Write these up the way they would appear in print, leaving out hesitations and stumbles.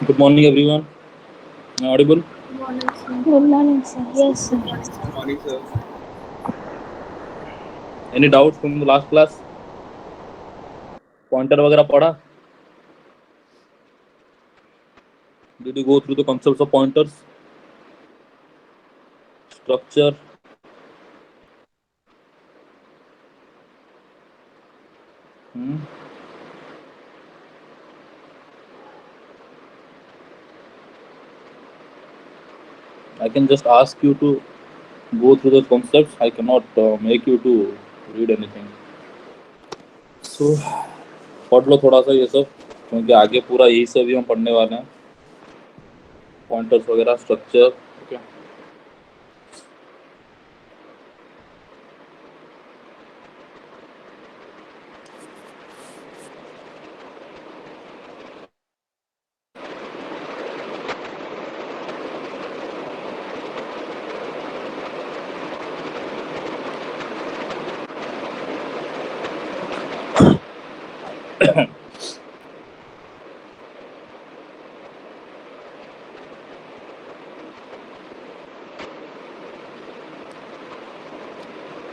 Good morning, everyone. Am I audible? Good morning, sir. Yes, sir. Morning, sir. Any doubts from the last class? Pointer वगैरह पढ़ा? Did you go through the concepts of pointers, structure? Hmm? I can just ask you to go through the concepts. I cannot make you to read anything. So पढ़ लो थोड़ा सा ये सब क्योंकि आगे पूरा यही सब ही हम पढ़ने वाले हैं पॉइंटर्स वगैरह structure okay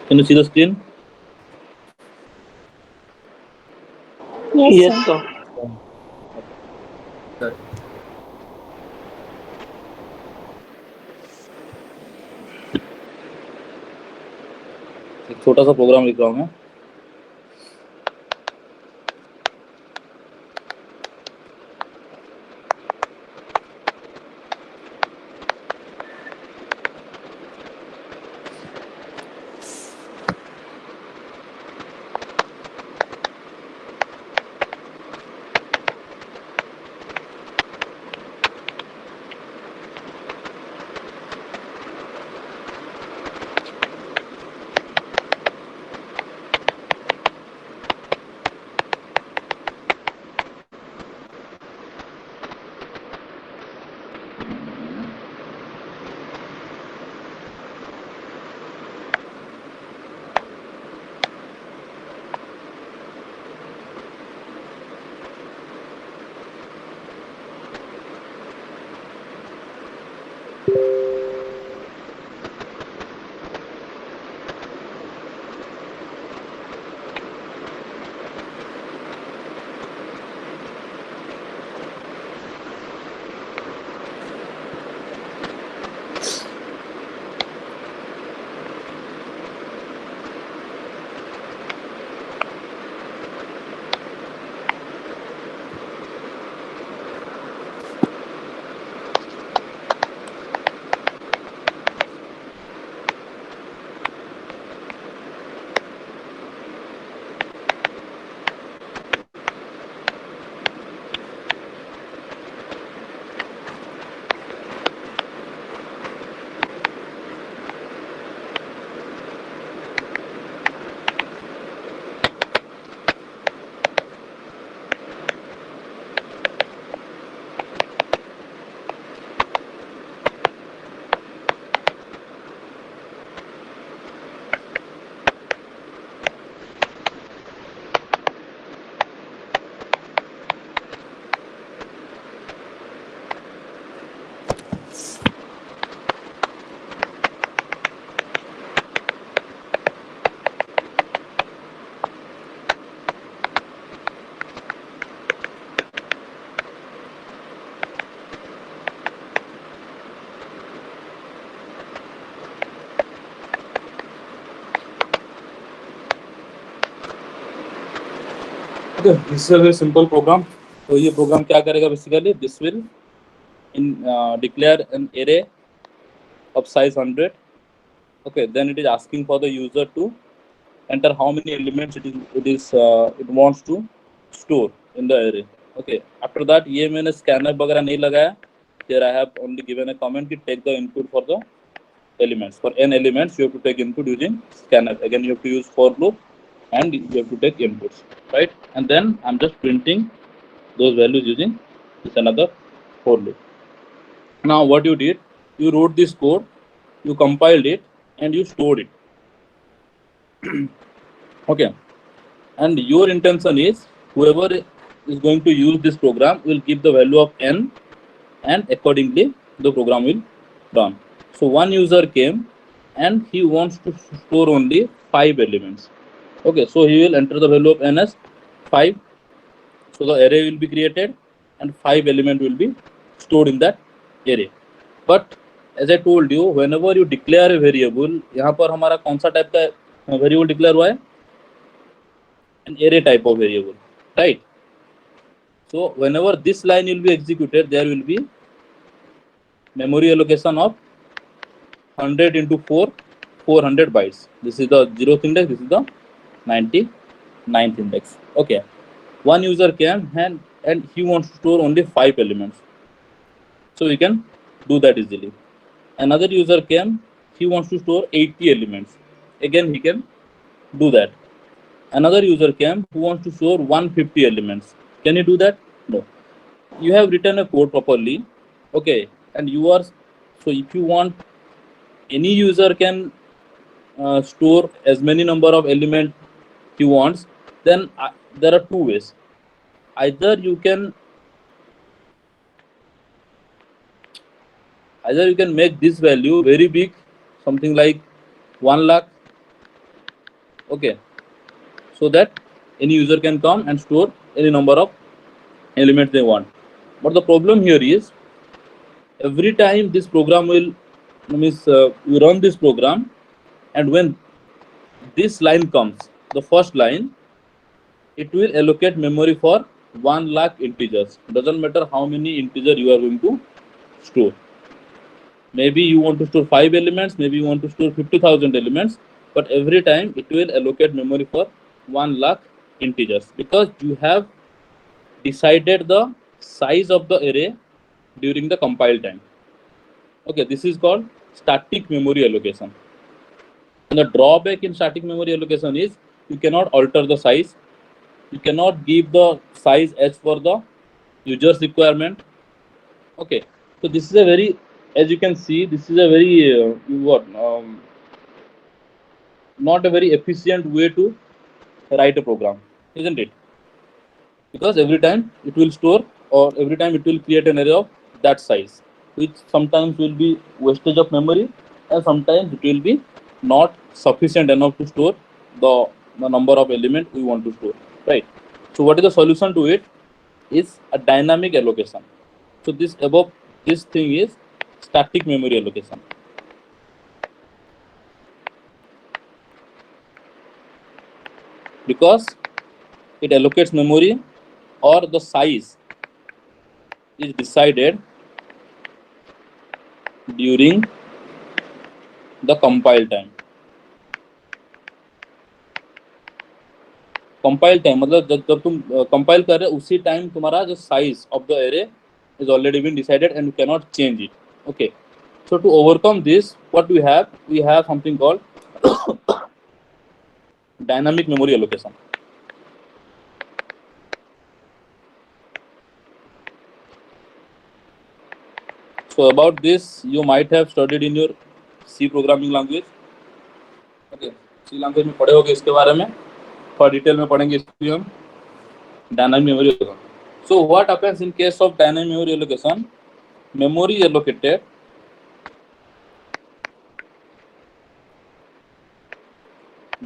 can you see the screen Yes, Yes, sir. sir. एक छोटा सा प्रोग्राम लिख रहा हूँ मैं okay this is a very simple program तो ये प्रोग्राम क्या करेगा basically this will in declare an array of size 100 okay then it is asking for the user to enter how many elements it wants to store in the array okay after that ये मैंने scanner वगैरह नहीं लगाया here I have only given a comment to take the input for the elements for n elements you have to take input using scanner again you have to use for loop and you have to take inputs right and then I'm just printing those values using this another for loop now what you did you wrote this code you compiled it and you stored it okay and your intention is whoever is going to use this program will give the value of n and accordingly the program will run. So one user came and he wants to store only 5 elements. Okay, so he will enter the value of n as 5. So the array will be created and 5 element will be stored in that array. But as I told you, whenever you declare a variable, यहाँ पर हमारा कौन सा type का variable declare हुआ है? An array type of variable, right? So whenever this line will be executed, there will be memory allocation of 100 into 4, 400 bytes. This is the 0th index, this is the 99th index. Okay. One user came and he wants to store only 5 elements. So we can do that easily. Another user came, he wants to store 80 elements. Again, he can do that. Another user came who wants to store 150 elements. Can you do that? No. You have written a code properly. Okay. And you are, so if you want, any user can store as many number of element he wants, then there are two ways. Either you can make this value very big, something like 1 lakh, okay, so that any user can come and store any number of elements they want. But the problem here is, every time this program will you run this program, and when this line comes, the first line, it will allocate memory for 1 lakh integers. Doesn't matter how many integer you are going to store. Maybe you want to store 5 elements, maybe you want to store 50,000 elements, but every time it will allocate memory for 1 lakh integers, because you have decided the size of the array during the compile time. Okay, this is called static memory allocation. And the drawback in static memory allocation is you cannot alter the size. You cannot give the size as per the user's requirement. Okay, so this is a very, as you can see, this is a very not a very efficient way to write a program, isn't it? Because every time it will store, or every time it will create an array of that size, which sometimes will be wastage of memory, and sometimes it will be not sufficient enough to store the number of element we want to store, right? So what is the solution to it? Is a dynamic allocation. So this thing is static memory allocation. Because it allocates memory, or the size is decided during the compile time. Compile time मतलब जब तुम compile कर रहे हो उसी time तुम्हारा जो size of the array is already been decided and you cannot change it. Okay, so to overcome this, what we have something called dynamic memory allocation. So about this you might have studied in your C programming language. Okay, C language में पढ़े होगे इसके बारे में, थोड़ा detail में पढ़ेंगे इसको हम. Dynamic memory allocation. So what happens in case of dynamic memory allocation? Memory allocated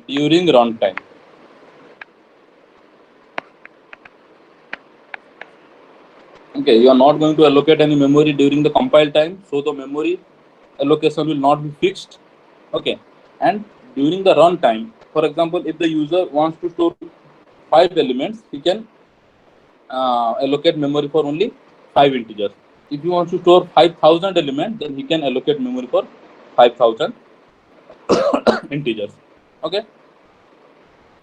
during runtime. Okay, you are not going to allocate any memory during the compile time, so the memory allocation will not be fixed. Okay, and during the runtime, for example, if the user wants to store 5 elements, he can allocate memory for only 5 integers. If he wants to store 5,000 elements, then he can allocate memory for 5,000 integers. Okay,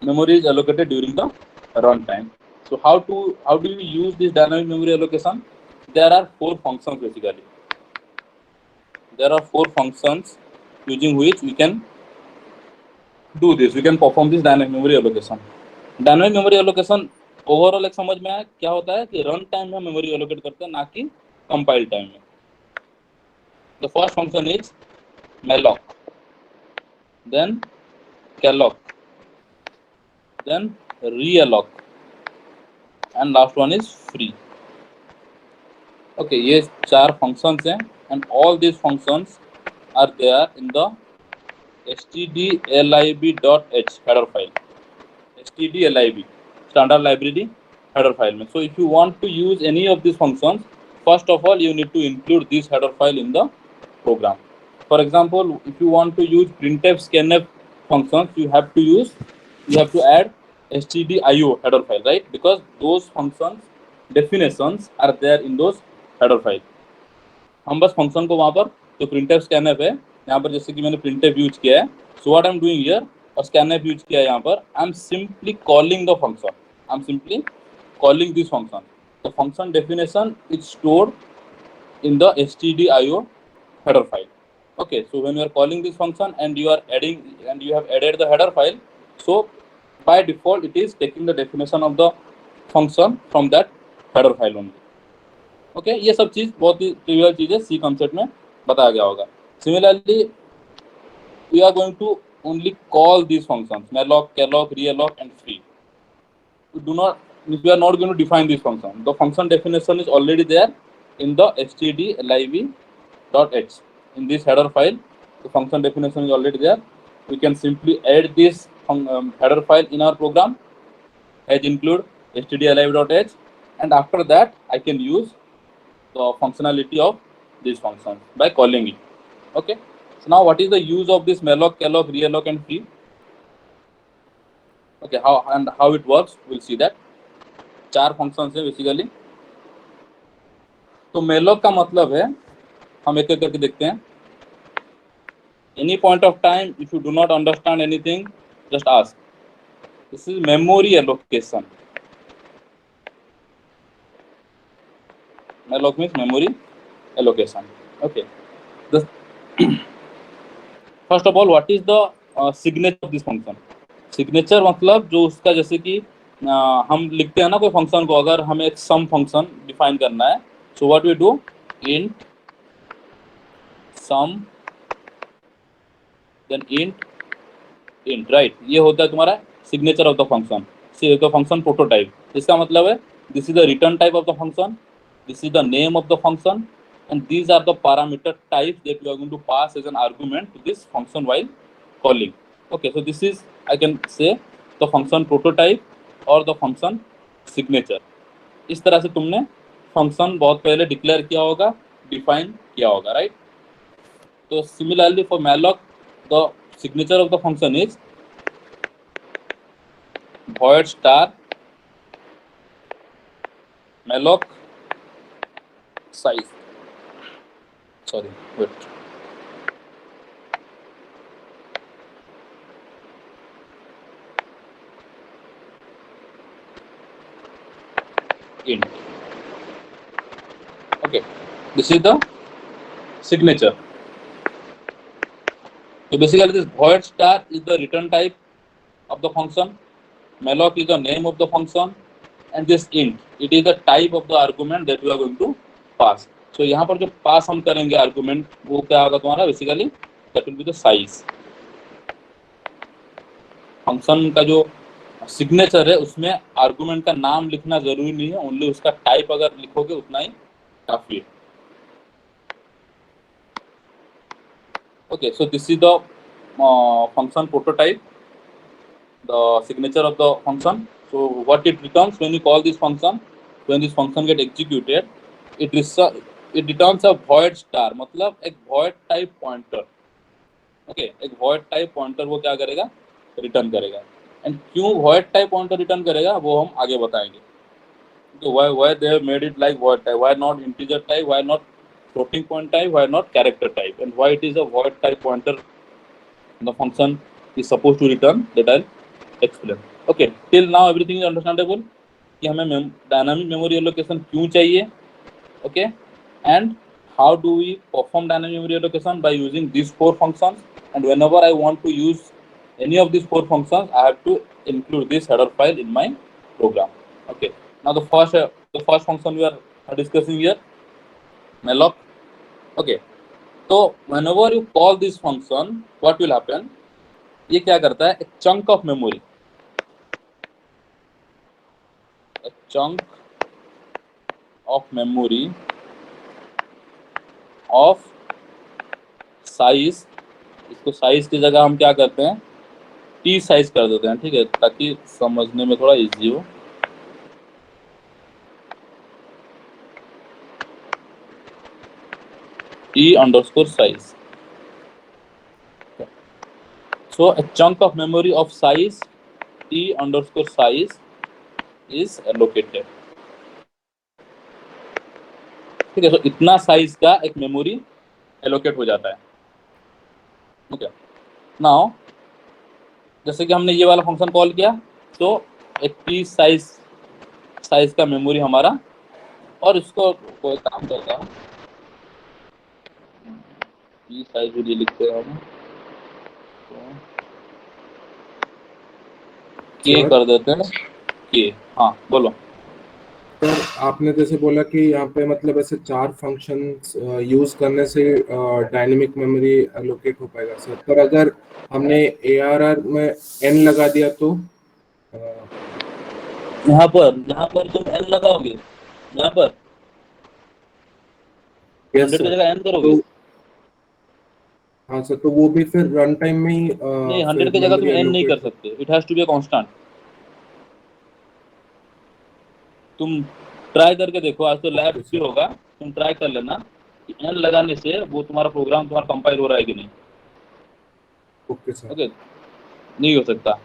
memory is allocated during the runtime. So how do you use this dynamic memory allocation? There are 4 functions basically. There are 4 functions using which we can do this. We can perform this dynamic memory allocation. Dynamic memory allocation overall एक समझ में आया क्या होता है कि run time में memory allocate करते हैं, ना कि कंपाइल टाइम में. The first function is malloc, then calloc, then realloc, and last one is free. Okay, ये 4 फंक्शंस हैं and all these functions are there in the stdlib.h header file, stdlib standard library header file में. So if you want to use any of these functions, first of all you need to include this header file in the program. For example, if you want to use printf scanf functions, you have to add stdio header file, right? Because those functions definitions are there in those header file. हम बस function को वहां पर जो printf scanf है यहाँ पर, जैसे कि मैंने printf यूज किया है, so what I'm doing here, और scanf यूज किया है यहाँ पर, I'm simply calling the function, I'm simply calling this function. The function definition is stored in the stdio header file. Okay, so when you are calling this function and you are adding and you have added the header file, so by default it is taking the definition of the function from that header file only. Okay, ये सब चीज बहुत ही trivial चीज है, C concept में बताया गया होगा. Similarly we are going to only call these functions malloc, calloc, realloc and free. We are not going to define this function. The function definition is already there in the stdlib.h. In this header file, the function definition is already there. We can simply add this header file in our program as include stdlib.h, and after that I can use the functionality of this function by calling it. Okay, so now what is the use of this malloc, calloc, realloc and free? Okay, how it works, we'll see that. 4 functions है basically. तो malloc का मतलब है, हम एक एक करके देखते हैं. Any point of time, if you do not understand anything, just ask. This is memory allocation. Malloc means memory allocation. Okay, the first of all, what is the signature of this function? Signature मतलब जो उसका, जैसे कि हम लिखते हैं ना कोई फंक्शन को, अगर हमें एक सम फंक्शन डिफाइन करना है, so what we do, int sum then int right. ये होता है तुम्हारा signature of the function, function prototype. इसका मतलब है this is the return type of the function, this is the name of the function, and these are the parameter types that we are going to pass as an argument to this function while calling. Okay, so this is, I can say, the function prototype or the function signature. इस तरह से तुमने function बहुत पहले declare किया होगा, define किया होगा, राइट. तो similarly for malloc, the signature of the function is void star malloc size. Sorry, wait. Int. Okay, this is the signature. So basically, this void star is the return type of the function. Malloc is the name of the function, and this int, it is the type of the argument that we are going to pass. So यहाँ पर जो पास हम करेंगे argument, वो क्या होगा तुम्हारा, basically that will be the size. Function का जो सिग्नेचर है उसमें आर्गुमेंट का नाम लिखना जरूरी नहीं है, ओनली उसका टाइप अगर लिखोगे उतना ही काफी है. Okay, so this is the function prototype, the signature of the function. So what it returns when you call this function, when this function get executed, it returns a void star, मतलब एक void type pointer. Okay, एक void type pointer वो क्या करेगा, return करेगा. And क्यों void type pointer return करेगा वो हम आगे बताएंगे. So why they have made it like void type, why not integer type, why not floating point type, why not character type, and why it is a void type pointer the function is supposed to return, that I'll explain. Okay, till now everything is understandable कि हमें dynamic memory allocation क्यों चाहिए. Okay, and how do we perform dynamic memory allocation by using these 4 functions, and whenever I want to use any of these 4 functions, I have to include this header file in my program. Okay, now the first function we are discussing here, malloc. Okay, so whenever you call this function, what will happen, ये क्या करता है, एक chunk of memory, a chunk of memory of size, इसको size की जगह हम क्या करते हैं, टी साइज कर देते हैं, ठीक है, ताकि समझने में थोड़ा इजी हो। T underscore size. So a chunk of memory of size t underscore size is allocated। ठीक है, तो इतना साइज का एक मेमोरी एलोकेट हो जाता है। ठीक है, नाउ जैसे कि हमने ये वाला फंक्शन कॉल किया, तो एक टी साइज का मेमोरी हमारा, और इसको कोई काम करता है, टी साइज भी लिखते हैं हम, के कर देते हैं के। हाँ बोलो। सर आपने जैसे बोला कि यहाँ पे मतलब ऐसे 4 फंक्शंस यूज करने से डायनेमिक मेमोरी एलोकेट हो पाएगा सर, पर अगर हमने ARR में n लगा दिया तो यहाँ पर तुम n लगाओगे, यहाँ पर यस 100 की सर, जगह n करोगे। तो हाँ सर, तो वो भी फिर रन टाइम में ही नहीं, 100 फिर की जगह तुम मेमोरी n नहीं कर एलोकेट। सकते, it has to be constant. तुम ट्राई करके देखो, आज तो लैब ओके भी सर, होगा, तुम ट्राई कर लेना कि n लगाने से वो तुम्हारा प्रोग्राम तुम्हारा कंपाइल हो रहा है कि नहीं। Okay sir. ओके, नहीं हो सकता।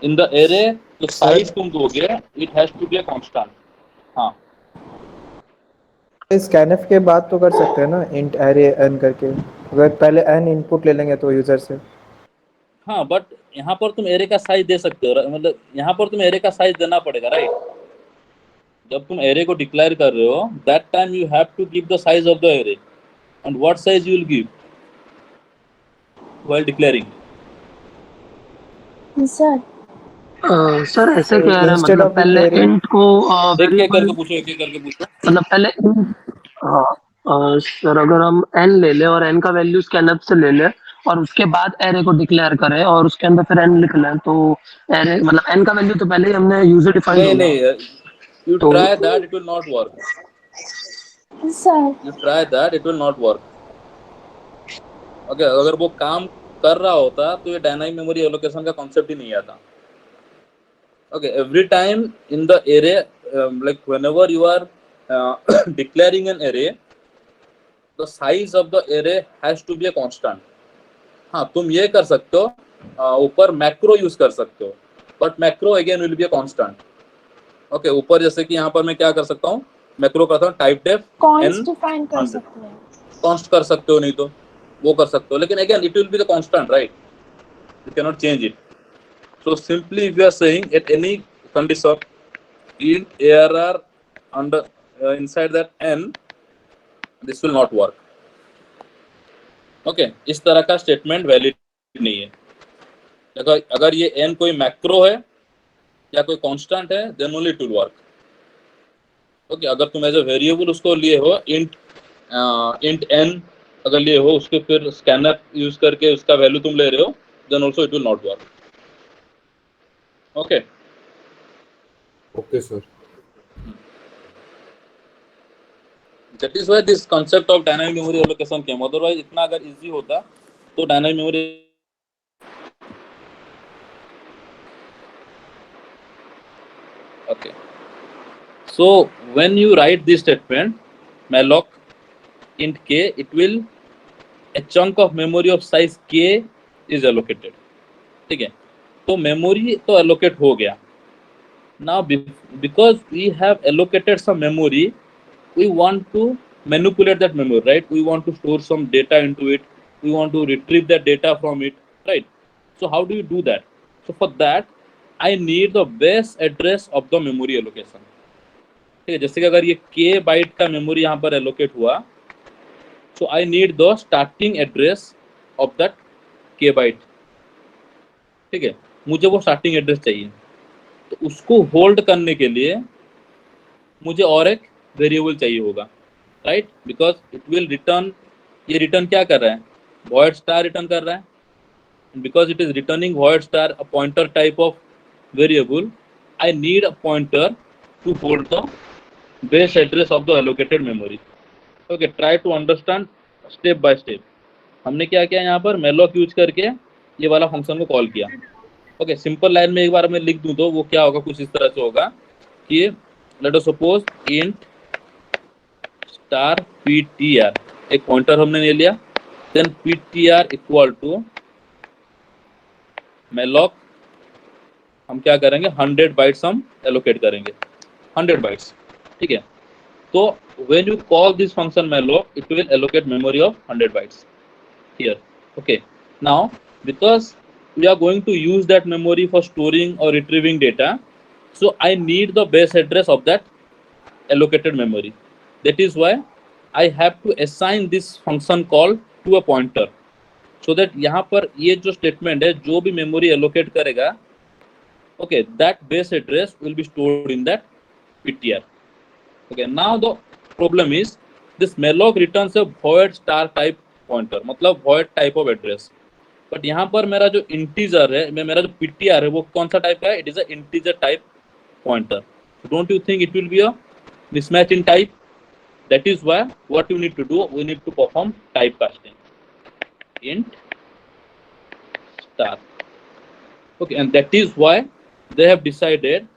इन द एरे जो साइज तुम दोगे, it has to be a constant. हाँ स्कैनफ के बाद तो कर सकते हैं ना, इंट एरे एन करके, अगर पहले एन इनपुट ले लेंगे तो यूजर से। हाँ, बट यहाँ पर तुम एरे का साइज दे सकते हो, मतलब यहाँ पर तुम एरे का साइज देना पड़ेगा, राइट। जब तुम एरे को डिक्लेयर कर रहे हो, that time you have to give the size of the array, and what size you will give while declaring. Sir sir ऐसे कह रहे हैं, इंस्टेड मतलब ऑफ पहले एरे, इंट को एक एक वेरिएबल, करके पूछो, एक एक करके पूछो। मतलब पहले हाँ सर, अगर हम एन ले लें और एन का वैल्यू स्कैनअप से ले लें और उसके बाद एरे को डिक्लेयर करें और उसके अंदर फिर एन लिख लें, तो एरे मतलब एन का वैल्यू तो पहले ही हमने यूजर डिफाइंड नहीं होगा। नहीं, यू तो try that, it will not work. Sir you try that, it will not work. Okay, अगर वो काम कर रहा होता तो ये डायनामिक मेमोरी एलोकेशन का कॉन्सेप्ट ही नहीं आता। Okay, every time in the array, like whenever you are declaring an array, the size of the array has to be a constant. हाँ, तुम ये कर सकते हो, ऊपर मैक्रो यूज कर सकते हो, but macro again will be a constant. Okay, ऊपर जैसे कि यहाँ पर मैं क्या कर सकता हूँ, मैक्रो करता हूँ typedef const n define कर 100, सकते हैं। कॉन्स्ट कर सकते हो, नहीं तो वो कर सकते हो, लेकिन again it will be the constant, right, you can not change it. So simply if you are saying at any condition in ARR under inside that n, this will not work। Okay, इस तरह का statement valid नहीं है। अगर ये n कोई macro है या कोई कांस्टेंट है, then only it will work. Okay, अगर तुम एज अ वेरिएबल उसको लिए हो, इंट n अगर लिए हो, उसके फिर स्कैनर यूज करके उसका वैल्यू तुम ले रहे हो, then also it will not work. Okay okay sir. That is why this concept of dynamic memory allocation came. Otherwise इतना अगर इजी होता तो dynamic memory. Okay, so when you write this statement, malloc int k, it will a chunk of memory of size k is allocated। ठीक है, तो memory तो allocate हो गया। now because we have allocated some memory, we want to manipulate that memory, right? We want to store some data into it, we want to retrieve that data from it, right? So how do you do that? So for that I need the base address of the memory allocation। ठीक है, जैसे कि अगर ये k bite का memory यहाँ पर allocate हुआ, so I need the starting address of that k byte. ठीक है, मुझे वो स्टार्टिंग एड्रेस चाहिए, तो उसको होल्ड करने के लिए मुझे और एक वेरिएबल चाहिए होगा, right, because it will return. ये रिटर्न क्या कर रहा है, वॉइड स्टार रिटर्न कर रहा है, because it is returning void star, a pointer type of variable, I need a pointer to hold the base address of the allocated memory। Okay, try to understand step by step हमने क्या किया, यहाँ पर malloc use करके ये वाला function को call किया। ओके, सिंपल लाइन में एक बार मैं लिख दूं तो वो क्या होगा, कुछ इस तरह से होगा कि let us suppose int star ptr, एक पॉइंटर हमने ले लिया, then ptr equal to malloc, हम क्या करेंगे 100 बाइट्स हम एलोकेट करेंगे, 100 बाइट्स, ठीक है। तो when you call this function malloc, it will allocate memory of 100 bytes here. Okay, now because we are going to use that memory for storing or retrieving data, so I need the base address of that allocated memory. That is why I have to assign this function call to a pointer, so that यहाँ पर ये जो statement है, जो भी memory allocate करेगा, okay, that base address will be stored in that PTR. Okay, now the problem is this malloc returns a void star type pointer, मतलब void type of address. But यहाँ पर मेरा जो integer है, मेरा जो PTR है, वो कौन सा type का है? It is a integer type pointer. So don't you think it will be a mismatch in type? That is why what you need to do, we need to perform typecasting. Int star. Okay, and that is why they have decided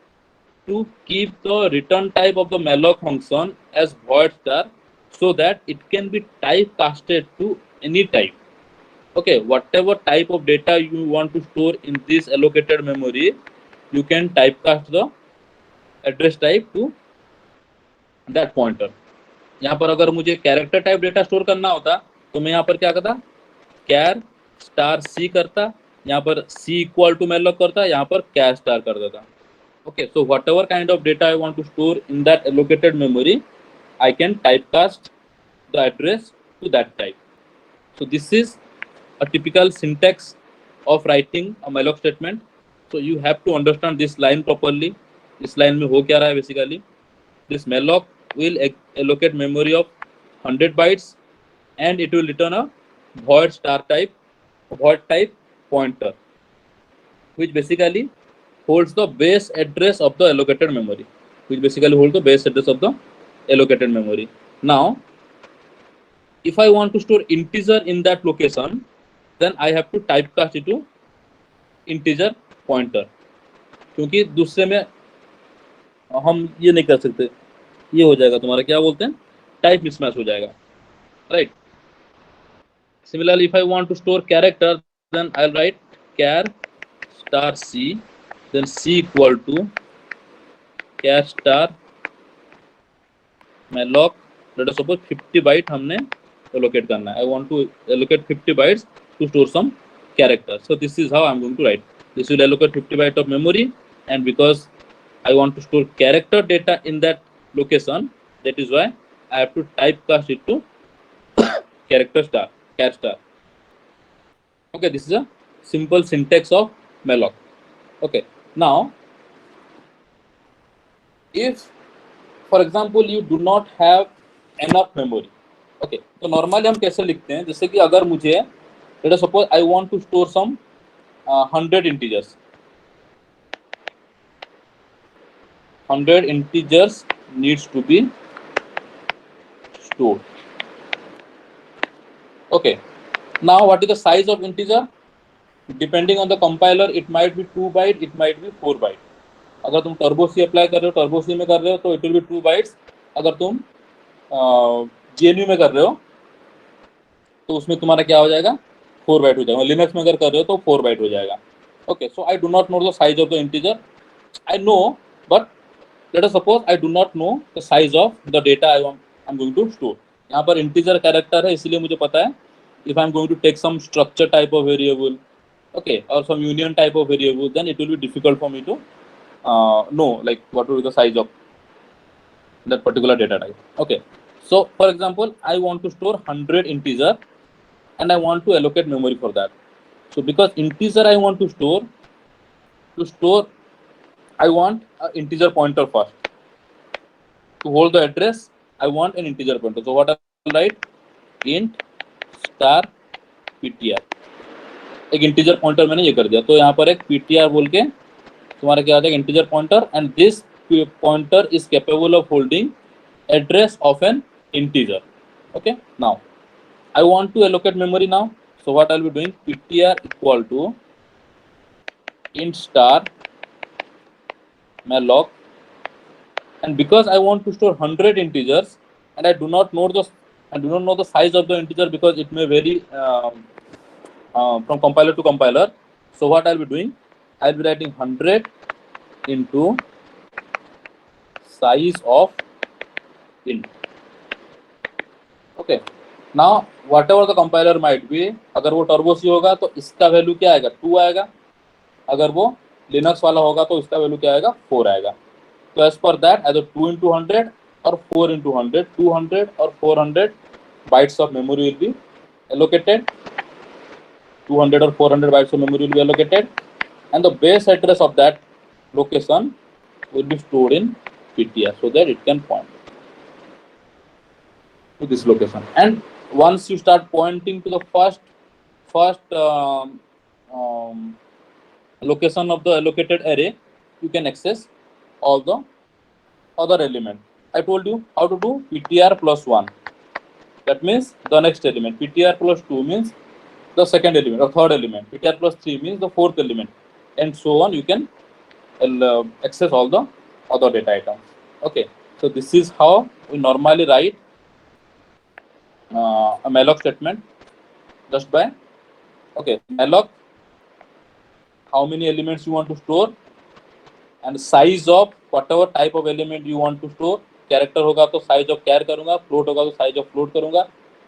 to keep the return type of the malloc function as void star, so that it can be typecasted to any type. Okay, whatever type of data you want to store in this allocated memory, you can typecast the address type to that pointer. यहाँ पर अगर मुझे character type data store करना होता तो मैं यहाँ पर क्या करता, कैर स्टार सी करता, यहाँ पर सी इक्वल टू malloc करता, यहाँ पर कैर स्टार कर देता। Okay, so whatever kind of data I want to store in that allocated memory, I can typecast the address to that type. So this is a typical syntax of writing a malloc statement. So you have to understand this line properly. This line में हो क्या रहा है basically? This malloc will allocate memory of 100 bytes and it will return a void star type, void type pointer, which basically holds the base address of the allocated memory, Now, if I want to store integer in that location, then I have to typecast it to integer pointer, क्योंकि दूसरे में हम ये नहीं कर सकते, ये हो जाएगा तुम्हारा क्या बोलते हैं, टाइप मिसमैच हो जाएगा, right? Similarly, if I want to store character, then I'll write char star c, then c equal to char star malloc, let us suppose 50 byte हमने allocate करना है. I want to allocate 50 bytes to store some character. So this is how I'm going to write. This will allocate 50 byte of memory, and because I want to store character data in that location, that is why I have to typecast it to character star, char star. Okay, this is a simple syntax of malloc. Okay, now if for example you do not have enough memory, okay, तो normally हम कैसे लिखते हैं, जैसे कि अगर मुझे let us suppose I want to store some 100 integers. 100 integers needs to be stored. Okay, now what is the size of integer? Depending on the compiler, it might be 2 byte, it might be 4 byte. अगर तुम turbo सी apply कर रहे हो, turbo सी में कर रहे हो तो इट विल बी 2 बाइट्स. अगर तुम GNU में कर रहे हो तो उसमें तुम्हारा क्या हो जाएगा, 4 बाइट हो जाएगा. लिनक्स में अगर कर रहे हो तो 4 बाइट हो जाएगा. Okay, so I do not know the size of the integer. I know, but let us suppose I do not know the size of the data I am going to store. यहाँ पर integer character है, इसलिए मुझे पता है if I am going to take some structure type of variable, okay, or some union type of variable, then it will be difficult for me to know like what will be the size of that particular data type. Okay, so for example I want to store 100 integer and I want to allocate memory for that. So because integer I want to store I want an integer pointer first. To hold the address I want an integer pointer. So what I will write, int star ptr, एक integer pointer मैंने ये कर दिया. तो यहाँ पर एक ptr बोल के तुम्हारा क्या आता है, integer pointer, and this pointer is capable of holding address of N integer. Okay, now I want to allocate memory now. So what I'll be doing, ptr equal to int star malloc, and because I want to store 100 integers and I do not know the size of the integer because it may vary from compiler to compiler. So what I'll be doing, I'll be writing 100 into size of int. Okay, now whatever the compiler might be, अगर वो turbo C होगा तो इसका value क्या आएगा, 2 आएगा. अगर वो लिनक्स वाला होगा तो इसका वैल्यू क्या आएगा, 4 आएगा. तो as per that either 2 into 100 or 4 into 100, 200 or 400 bytes of memory will be allocated. 200 or 400 bytes of memory will be allocated, and the base address of that location will be stored in PTR so that it can point to this location. And once you start pointing to the first location of the allocated array, you can access all the other element. I told you how to do PTR plus 1. That means the next element. PTR plus 2 means the second element or third element. PTR plus 3 means the fourth element, and so on. You can access all the other data items. Okay, so this is how we normally write a malloc statement, just by malloc, how many elements you want to store, and size of whatever type of element you want to store. Character होगा तो size of char करूँगा, float होगा तो size of float करूँगा,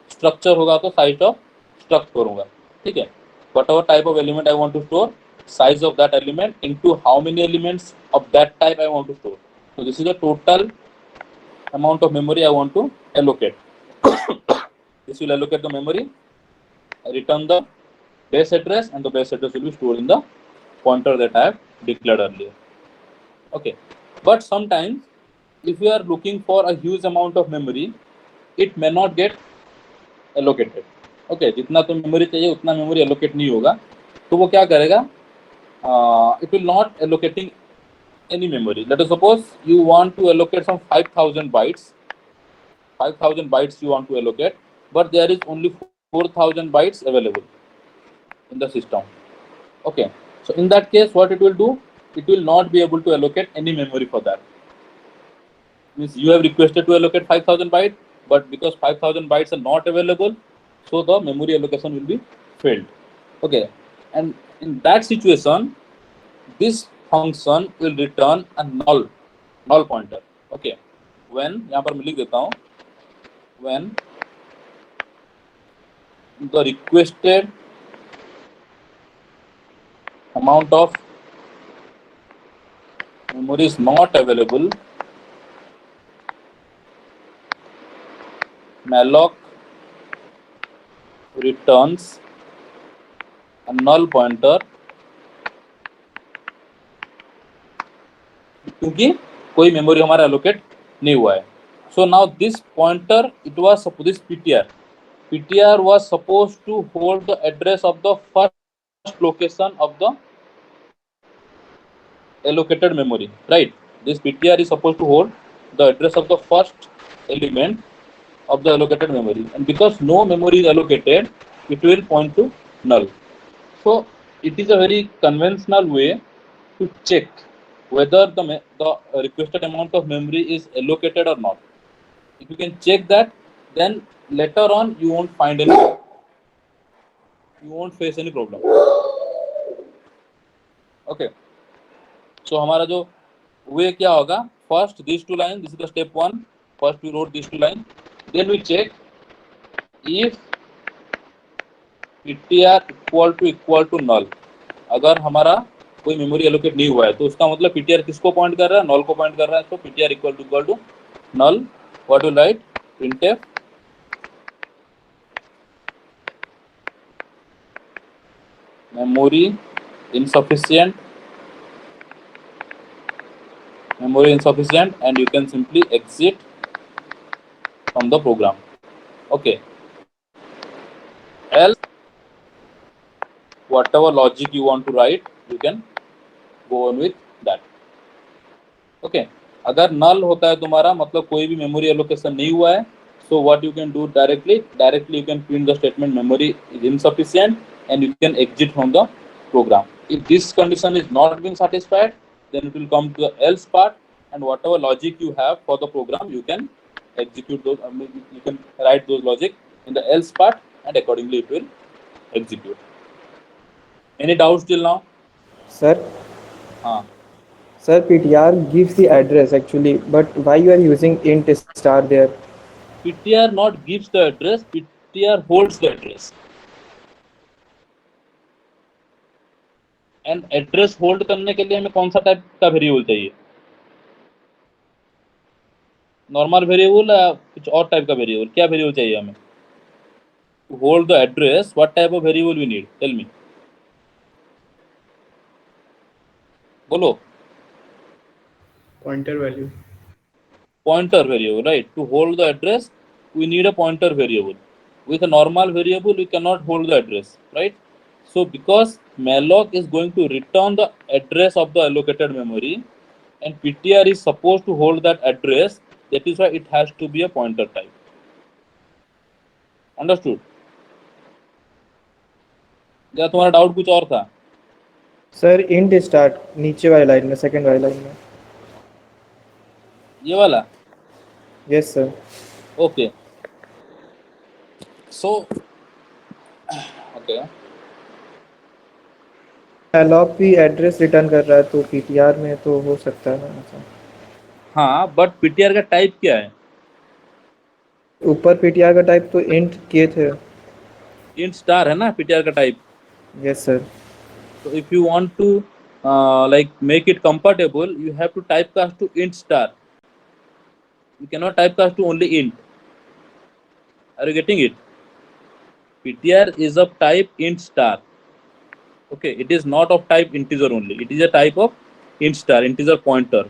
structure होगा तो size of struct करूँगा. ठीक है, whatever type of element I want to store, size of that element into how many elements of that type I want to store. So this is the total amount of memory I want to allocate. This will allocate the memory, return the base address, and the base address will be stored in the pointer that I have declared earlier. Okay, but sometimes if you are looking for a huge amount of memory, it may not get allocated. Okay, जितना तो memory चाहिए उतना memory allocate नहीं होगा, तो वो क्या करेगा, it will not allocating any memory. Let us suppose you want to allocate some 5,000 bytes. 5,000 bytes you want to allocate, but there is only 4,000 bytes available in the system. Okay, so in that case, what it will do, it will not be able to allocate any memory for that. Means you have requested to allocate 5,000 bytes, but because 5,000 bytes are not available, so the memory allocation will be failed. Okay, and in that situation, this function will return a null pointer. Okay, when यहाँ पर मैं लिख देता हूँ, when the requested amount of memory is not available, malloc returns a null pointer, क्योंकि कोई memory हमारा allocate नहीं हुआ है. So now this pointer, it was this PTR was supposed to hold the address of the first location of the allocated memory, right? This PTR is supposed to hold the address of the first element of the allocated memory, and because no memory is allocated, it will point to null. So it is a very conventional way to check whether the requested amount of memory is allocated or not. If you can check that, then later on you won't face any problem. Okay, so हमारा जो way क्या होगा, first these two lines, this is the step 1. First we wrote these two lines, then we check if PTR equal to null. अगर हमारा कोई memory allocate नहीं हुआ है तो उसका मतलब PTR किसको पॉइंट कर रहा है, null को पॉइंट कर रहा है. तो PTR equal to null, what will write, printf memory insufficient, and you can simply exit from the program. Okay, else whatever logic you want to write, you can go on with that. Okay, अगर null होता है तुम्हारा मतलब कोई भी memory allocation नहीं हुआ है, So what you can do directly you can print the statement memory is insufficient and you can exit from the program. If this condition is not being satisfied, then it will come to the else part, and whatever logic you have for the program, you can execute those. You can write those logic in the else part, and accordingly it will execute. Any doubts till now? Sir, Huh. sir, PTR gives the address actually, but why you are using int star there? PTR not gives the address, PTR holds the address. And address hold करने के लिए हमें कौन सा type का variable चाहिए? Normal variable या कुछ और टाइप का वेरिएबल? क्या वेरिएबल चाहिए हमें to hold the address? What type of variable we need? Tell me, बोलो. Pointer value. Pointer variable, right? To hold the address, we need a pointer variable. With a normal variable, we cannot hold the address, right? So because malloc is going to return the address of the allocated memory, and PTR is supposed to hold that address, that is why it has to be a pointer type. Understood? या तुम्हारा doubt कुछ और था? Sir int start नीचे वाली line में, second वाली line में. ये वाला? Yes sir. Okay. So, okay. malloc भी एड्रेस रिटर्न कर रहा है तो पीटीआर में तो हो सकता है ना ऐसा. हाँ, बट PTR का टाइप क्या है? ऊपर पीटीआर का टाइप तो int किए थे. int star है ना PTR का type. Yes sir. So if you want to like make it compatible, you have to typecast to int star. You cannot typecast to only int. Are you getting it? PTR is of type int star. Okay, it is not of type integer only. It is a type of int star, integer pointer.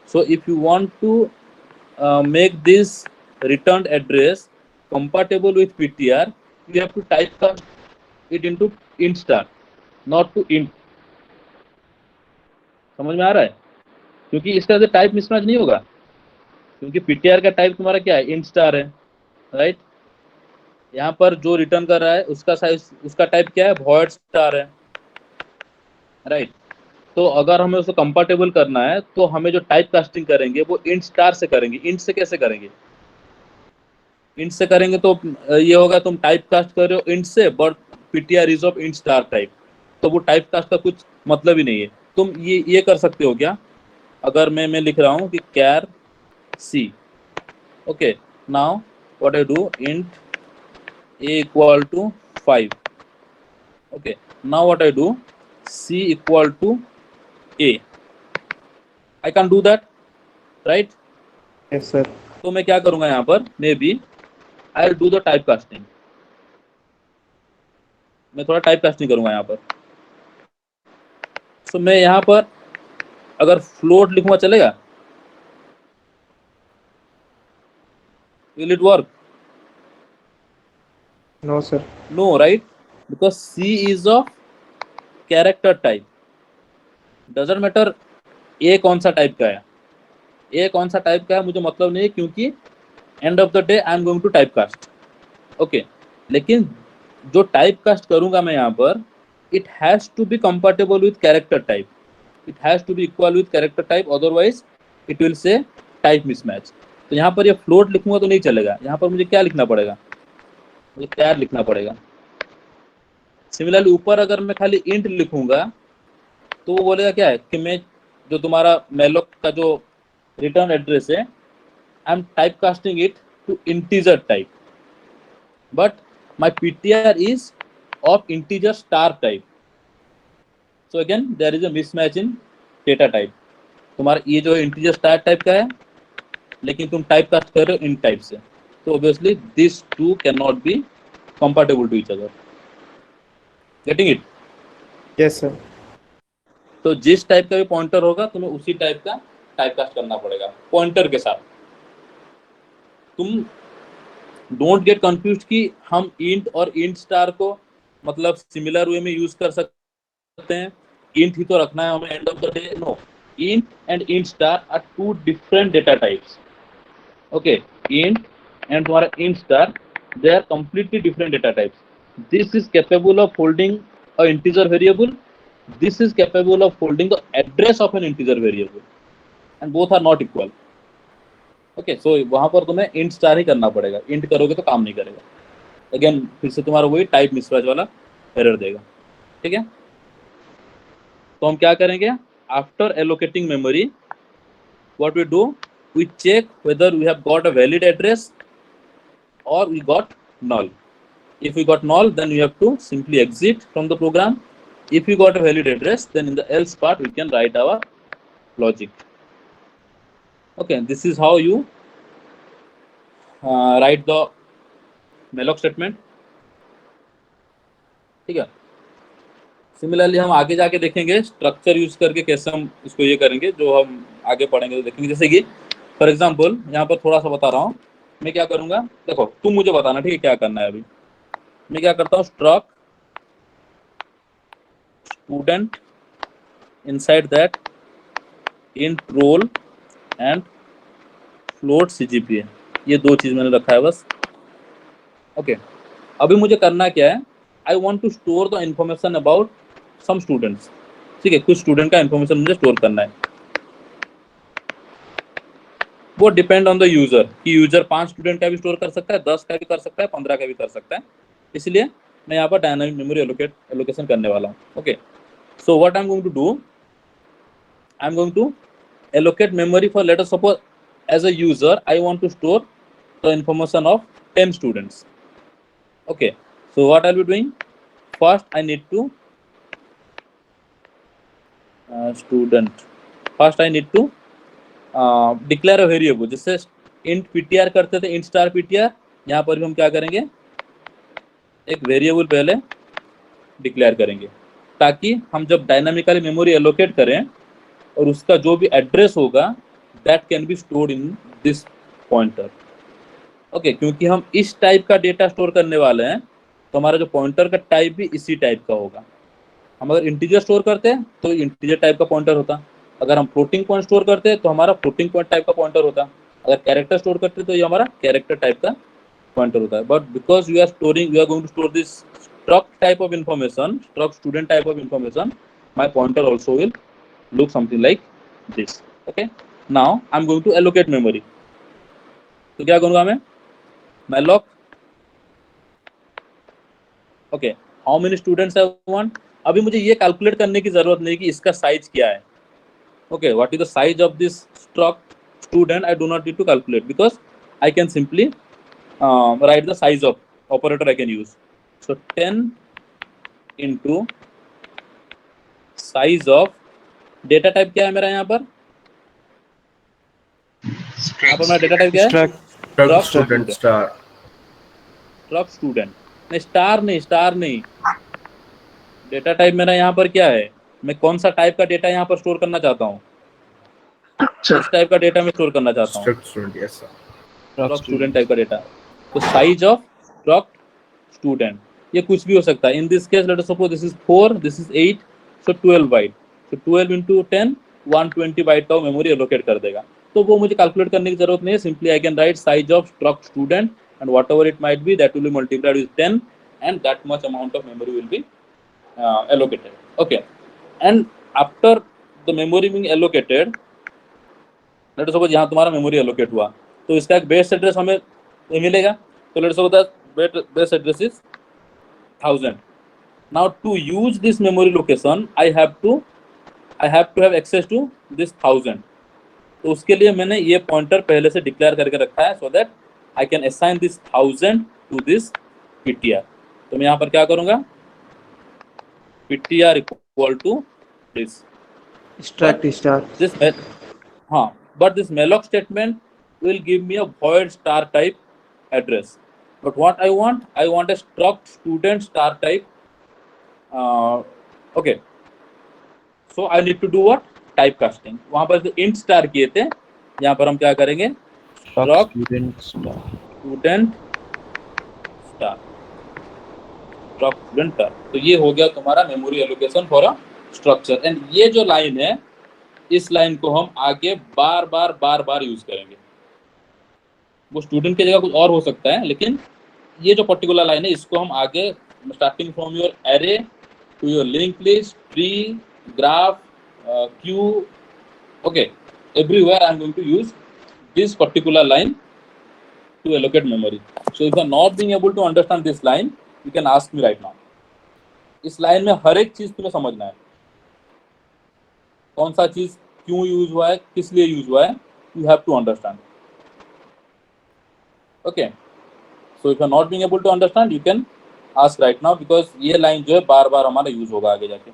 So if you want to make this returned address compatible with PTR, you have to typecast it into int star, not to int. समझ में आ रहा है? क्योंकि इसका type mismatch नहीं होगा, क्योंकि पीटीआर का टाइप तुम्हारा क्या है? इंट स्टार है, राइट? यहाँ पर जो रिटर्न कर रहा है उसका साइज, उसका टाइप क्या है? वॉइड स्टार है, राइट? तो अगर हमें उसको कंपैटिबल करना है तो हमें जो टाइप कास्टिंग करेंगे वो इंट स्टार से करेंगे. इंट से कैसे करेंगे? इंट से करेंगे तो ये होगा, तुम टाइप कास्ट कर रहे हो इंट से, but PTR is of int star type, तो वो टाइप कास्ट का कुछ मतलब ही नहीं है. तुम ये कर सकते हो क्या? अगर मैं लिख रहा हूँ कि कैर C. Okay, now what I do, int a equal to 5. Okay, now what I do, C equal to a. I can do that, right? Yes sir. तो मैं क्या करूंगा यहाँ पर, maybe I'll do the typecasting. मैं थोड़ा typecasting करूंगा यहाँ पर. So मैं यहाँ पर अगर float लिखूंगा चलेगा? Will it work? No sir. No, right? Because C is of character type. Doesn't matter A कौन सा टाइप का है, A कौन सा टाइप का है मुझे मतलब नहीं है, क्योंकि end of the day I am going to type cast. Okay, लेकिन जो टाइप कास्ट करूंगा मैं यहाँ पर, it has to be compatible with character type. It has to be equal with character type, otherwise it will say type mismatch. तो यहाँ पर ये फ्लोट लिखूंगा तो नहीं चलेगा. यहाँ पर मुझे क्या लिखना पड़ेगा? मुझे कैर लिखना पड़ेगा. सिमिलरली ऊपर अगर मैं खाली इंट लिखूंगा तो वो बोलेगा क्या है कि मैं जो तुम्हारा मेलोक का जो रिटर्न एड्रेस है, I am type casting it to integer type, but my PTR is of integer star type. So again there is a mismatch in data type. तुम्हारा ये जो इंटीजर स्टार टाइप का है, लेकिन तुम टाइप कास्ट कर रहे हो इन टाइप से, तो obviously this two can not be compatible to each other. Getting it? Yes sir. तो जिस टाइप का भी पॉइंटर होगा तुम्हें उसी टाइप का टाइपकास्ट करना पड़ेगा पॉइंटर के साथ. तुम डोंट गेट कंफ्यूज कि हम इंट और इंट स्टार को मतलब सिमिलर वे में यूज कर सकते हैं, इंट ही तो रखना है हमें end of the day. No, int and int star are two different data types. Okay, int and तुम्हारा int star, they are completely different data types. This is capable of holding a integer variable, this is capable of holding the address of an integer variable, and both are not equal. Okay, so वहां पर तुम्हें int star ही करना पड़ेगा, int करोगे तो काम नहीं करेगा, अगेन फिर से तुम्हारा वही टाइप मिसमैच वाला एरर देगा, ठीक है। तो हम क्या करेंगे, after allocating memory what we do, we check whether we have got a valid address or we got null. If we got null, then we have to simply exit from the program. If we got a valid address, then in the else part we can write our logic. Okay, this is how you write the malloc statement. ठीक है। Similarly हम आगे जाके देखेंगे structure use करके कैसे हम इसको ये करेंगे, जो हम आगे पढ़ेंगे तो देखेंगे। जैसे कि फॉर एग्जांपल यहाँ पर थोड़ा सा बता रहा हूँ, मैं क्या करूंगा, देखो तुम मुझे बताना, ठीक है, क्या करना है। अभी मैं क्या करता हूँ, struct student, inside that int roll and float CGPA, ये दो चीज मैंने रखा है बस। ओके, अभी मुझे करना क्या है, I want to store the information about some students, ठीक है, कुछ स्टूडेंट का इंफॉर्मेशन मुझे स्टोर करना है। वो डिपेंड ऑन द यूजर, कि यूजर 5 स्टूडेंट का भी स्टोर कर सकता है, 10 का भी कर सकता है, 15 का भी कर सकता है, इसलिए मैं यहाँ पर डायनामिक मेमोरी एलोकेशन करने वाला हूँ। Okay, so what I am going to do, I am going to allocate memory for, let us suppose as a user I want to store the information of 10 students. Okay, so what I'll be doing, first I need to declare a variable, जैसे int ptr करते थे, int star ptr, यहाँ पर भी हम क्या करेंगे, एक वेरिएबल पहले डिक्लेयर करेंगे, ताकि हम जब डायनामिकली मेमोरी एलोकेट करें और उसका जो भी एड्रेस होगा that can be stored in this pointer. Okay, क्योंकि हम इस टाइप का डेटा स्टोर करने वाले हैं तो हमारा जो पॉइंटर का टाइप भी इसी टाइप का होगा। हम अगर इंटीजर स्टोर करते हैं तो इंटीजर टाइप का पॉइंटर होता, अगर हम फ्लोटिंग पॉइंट स्टोर करते हैं तो हमारा फ्लोटिंग पॉइंट टाइप का पॉइंटर होता, अगर कैरेक्टर स्टोर करते हैं तो ये हमारा कैरेक्टर टाइप का पॉइंटर होता है। But because we are going to store this struct type of information, struct student type of information, my pointer also will look something like this. Okay, now I'm going to allocate memory. तो क्या करूंगा मैं, malloc, okay, how many students I want। अभी मुझे ये calculate करने की जरूरत नहीं कि इसका साइज क्या है। okay, what is the size of this struct student, I do not need to calculate because I can simply write the size of operator I can use। so 10 into size of, data type क्या है मेरा यहाँ पर मेरा data type क्या है, student star, struck student, नहीं star नहीं, डेटा टाइप मेरा यहाँ पर क्या है, मैं कौन सा टाइप का डेटा यहाँ पर स्टोर करना चाहता हूँ, इस टाइप का डेटा मैं स्टोर करना चाहता हूँ, स्ट्रक स्टूडेंट टाइप का डेटा। तो साइज ऑफ स्ट्रक स्टूडेंट ये कुछ भी हो सकता है, in this case let us suppose this is 4, this is 8, so 12 byte, तो 12 into 10 120 बाइट का मेमोरी एलोकेट कर देगा। तो वो मुझे कैलकुलेट करने की जरूरत नहीं है, simply I can write size of struct student and whatever it might be that will be multiplied with 10 and that much amount of memory will be allocated. Okay, and after the memory being allocated, let suppose यहाँ तुम्हारा memory allocate हुआ तो इसका एक base address हमें मिलेगा, तो let suppose that base address is 1000। now to use this memory location I have to have access to this 1000। तो उसके लिए मैंने ये पॉइंटर पहले से डिक्लेयर करके रखा है so that I can assign this 1000 to this ptr। तो मैं यहाँ पर क्या करूंगा, ptr equal to this extract star, this हाँ, but this malloc statement will give me a void star type address, but what I want a struct student star type। okay, so I need to do what, type casting। वहां पर जो int star किए थे यहाँ पर हम क्या करेंगे, struct student star। तो ये हो गया तुम्हारा memory allocation for a structure. And ये जो लाइन है इस लाइन को हम आगे बार बार यूज करेंगे। वो स्टूडेंट की जगह कुछ और हो सकता है, लेकिन ये जो पर्टिकुलर लाइन है इसको हम आगे starting from your array to your link list, tree, graph, queue, okay, everywhere I'm going to use this particular line to allocate memory. So if you are not being able to understand this line, you can ask me right now. इस line में हर एक चीज तुम्हें समझना है, कौन सा चीज क्यों यूज हुआ है, किस लिए यूज हुआ है, you have to understand. Okay, so if you are not being able to understand, you can ask right now, because ये लाइन जो है बार बार हमारा यूज होगा आगे जाके.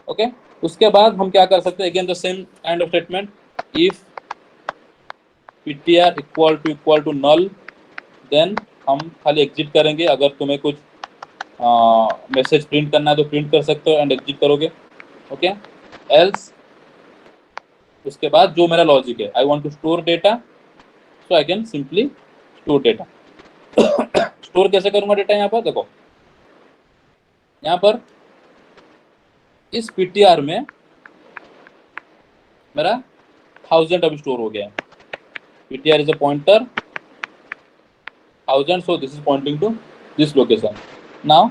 ओके, उसके बाद हम क्या कर सकते हैं, again the same kind of statement, if ptr equal to null, then हम खाली एग्जिट करेंगे. अगर तुम्हें कुछ मैसेज प्रिंट करना है तो प्रिंट कर सकते हो एंड एग्जिट करोगे. ओके, एल्स उसके बाद जो मेरा लॉजिक है, I want to store data, so I can simply store data. Store कैसे करूंगा डेटा? यहाँ पर देखो, यहाँ पर इस ptr में मेरा 1000 अभी स्टोर हो गया है. ptr is a pointer 1000, so this is pointing to this location. Now